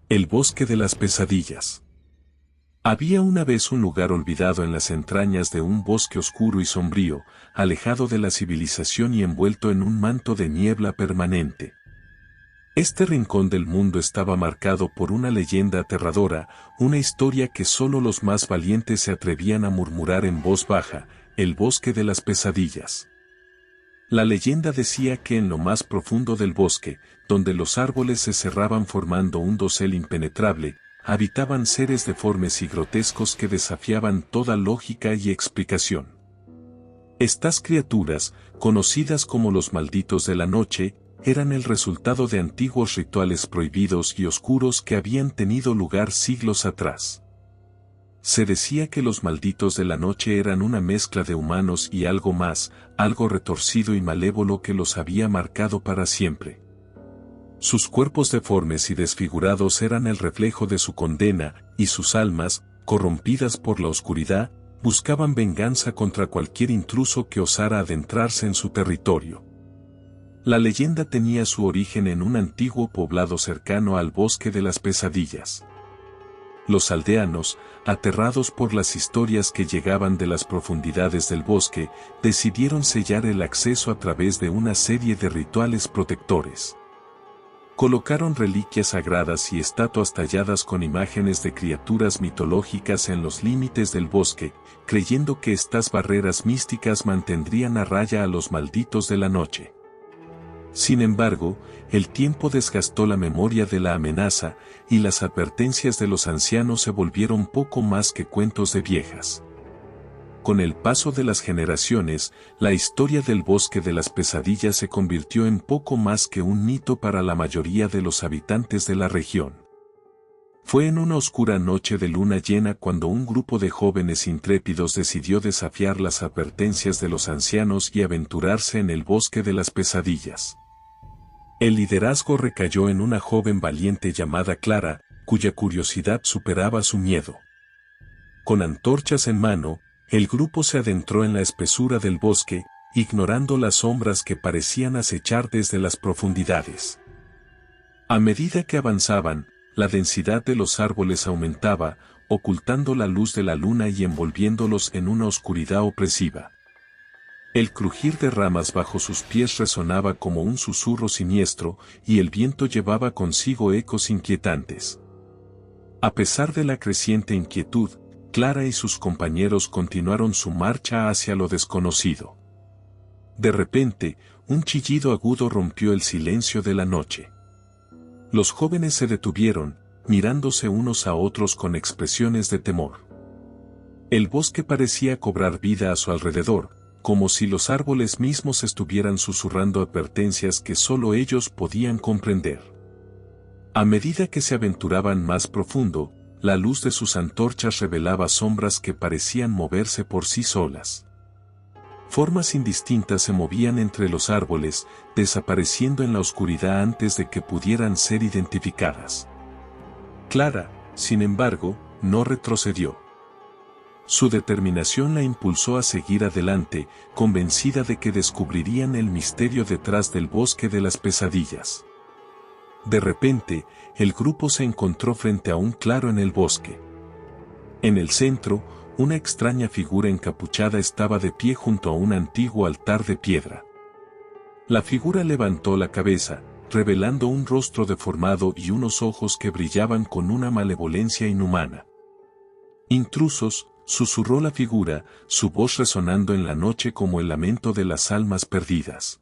El bosque de las pesadillas. Había una vez un lugar olvidado en las entrañas de un bosque oscuro y sombrío, alejado de la civilización y envuelto en un manto de niebla permanente. Este rincón del mundo estaba marcado por una leyenda aterradora, una historia que solo los más valientes se atrevían a murmurar en voz baja, el bosque de las pesadillas. La leyenda decía que en lo más profundo del bosque, donde los árboles se cerraban formando un dosel impenetrable, habitaban seres deformes y grotescos que desafiaban toda lógica y explicación. Estas criaturas, conocidas como los malditos de la noche, eran el resultado de antiguos rituales prohibidos y oscuros que habían tenido lugar siglos atrás. Se decía que los malditos de la noche eran una mezcla de humanos y algo más, algo retorcido y malévolo que los había marcado para siempre. Sus cuerpos deformes y desfigurados eran el reflejo de su condena, y sus almas, corrompidas por la oscuridad, buscaban venganza contra cualquier intruso que osara adentrarse en su territorio. La leyenda tenía su origen en un antiguo poblado cercano al bosque de las pesadillas. Los aldeanos, aterrados por las historias que llegaban de las profundidades del bosque, decidieron sellar el acceso a través de una serie de rituales protectores. Colocaron reliquias sagradas y estatuas talladas con imágenes de criaturas mitológicas en los límites del bosque, creyendo que estas barreras místicas mantendrían a raya a los malditos de la noche. Sin embargo, el tiempo desgastó la memoria de la amenaza, y las advertencias de los ancianos se volvieron poco más que cuentos de viejas. Con el paso de las generaciones, la historia del bosque de las pesadillas se convirtió en poco más que un mito para la mayoría de los habitantes de la región. Fue en una oscura noche de luna llena cuando un grupo de jóvenes intrépidos decidió desafiar las advertencias de los ancianos y aventurarse en el bosque de las pesadillas. El liderazgo recayó en una joven valiente llamada Clara, cuya curiosidad superaba su miedo. Con antorchas en mano, el grupo se adentró en la espesura del bosque, ignorando las sombras que parecían acechar desde las profundidades. A medida que avanzaban, la densidad de los árboles aumentaba, ocultando la luz de la luna y envolviéndolos en una oscuridad opresiva. El crujir de ramas bajo sus pies resonaba como un susurro siniestro, y el viento llevaba consigo ecos inquietantes. A pesar de la creciente inquietud, Clara y sus compañeros continuaron su marcha hacia lo desconocido. De repente, un chillido agudo rompió el silencio de la noche. Los jóvenes se detuvieron, mirándose unos a otros con expresiones de temor. El bosque parecía cobrar vida a su alrededor, como si los árboles mismos estuvieran susurrando advertencias que solo ellos podían comprender. A medida que se aventuraban más profundo, la luz de sus antorchas revelaba sombras que parecían moverse por sí solas. Formas indistintas se movían entre los árboles, desapareciendo en la oscuridad antes de que pudieran ser identificadas. Clara, sin embargo, no retrocedió. Su determinación la impulsó a seguir adelante, convencida de que descubrirían el misterio detrás del bosque de las pesadillas. De repente, el grupo se encontró frente a un claro en el bosque. En el centro, una extraña figura encapuchada estaba de pie junto a un antiguo altar de piedra. La figura levantó la cabeza, revelando un rostro deformado y unos ojos que brillaban con una malevolencia inhumana. «Intrusos», susurró la figura, su voz resonando en la noche como el lamento de las almas perdidas.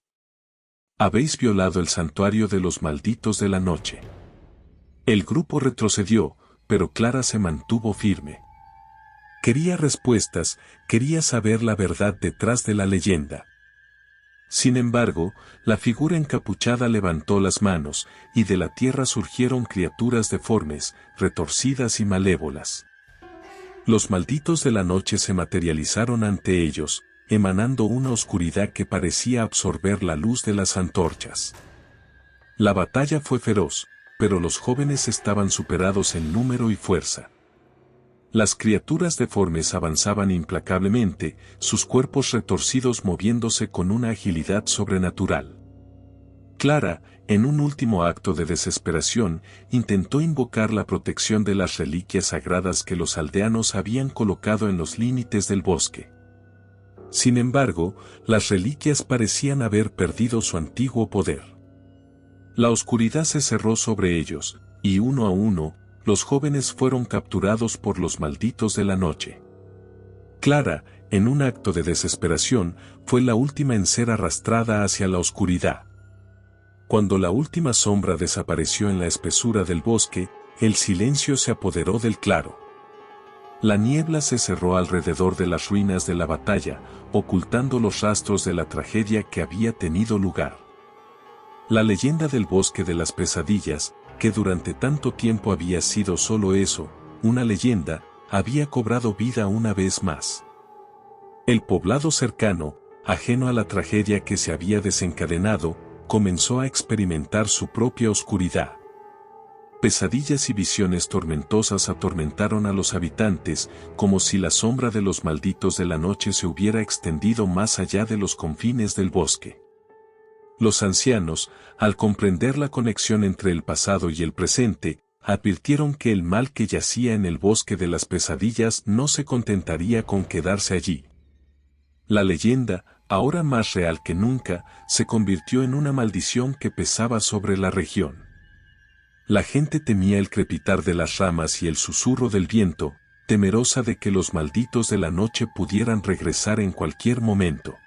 «Habéis violado el santuario de los malditos de la noche». El grupo retrocedió, pero Clara se mantuvo firme. Quería respuestas, quería saber la verdad detrás de la leyenda. Sin embargo, la figura encapuchada levantó las manos, y de la tierra surgieron criaturas deformes, retorcidas y malévolas. Los malditos de la noche se materializaron ante ellos, emanando una oscuridad que parecía absorber la luz de las antorchas. La batalla fue feroz, pero los jóvenes estaban superados en número y fuerza. Las criaturas deformes avanzaban implacablemente, sus cuerpos retorcidos moviéndose con una agilidad sobrenatural. Clara, en un último acto de desesperación, intentó invocar la protección de las reliquias sagradas que los aldeanos habían colocado en los límites del bosque. Sin embargo, las reliquias parecían haber perdido su antiguo poder. La oscuridad se cerró sobre ellos, y uno a uno, los jóvenes fueron capturados por los malditos de la noche. Clara, en un acto de desesperación, fue la última en ser arrastrada hacia la oscuridad. Cuando la última sombra desapareció en la espesura del bosque, el silencio se apoderó del claro. La niebla se cerró alrededor de las ruinas de la batalla, ocultando los rastros de la tragedia que había tenido lugar. La leyenda del bosque de las pesadillas, que durante tanto tiempo había sido solo eso, una leyenda, había cobrado vida una vez más. El poblado cercano, ajeno a la tragedia que se había desencadenado, comenzó a experimentar su propia oscuridad. Pesadillas y visiones tormentosas atormentaron a los habitantes, como si la sombra de los malditos de la noche se hubiera extendido más allá de los confines del bosque. Los ancianos, al comprender la conexión entre el pasado y el presente, advirtieron que el mal que yacía en el bosque de las pesadillas no se contentaría con quedarse allí. La leyenda, ahora más real que nunca, se convirtió en una maldición que pesaba sobre la región. La gente temía el crepitar de las ramas y el susurro del viento, temerosa de que los malditos de la noche pudieran regresar en cualquier momento.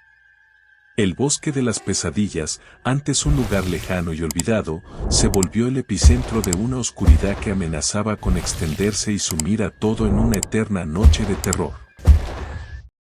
El bosque de las pesadillas, antes un lugar lejano y olvidado, se volvió el epicentro de una oscuridad que amenazaba con extenderse y sumir a todo en una eterna noche de terror.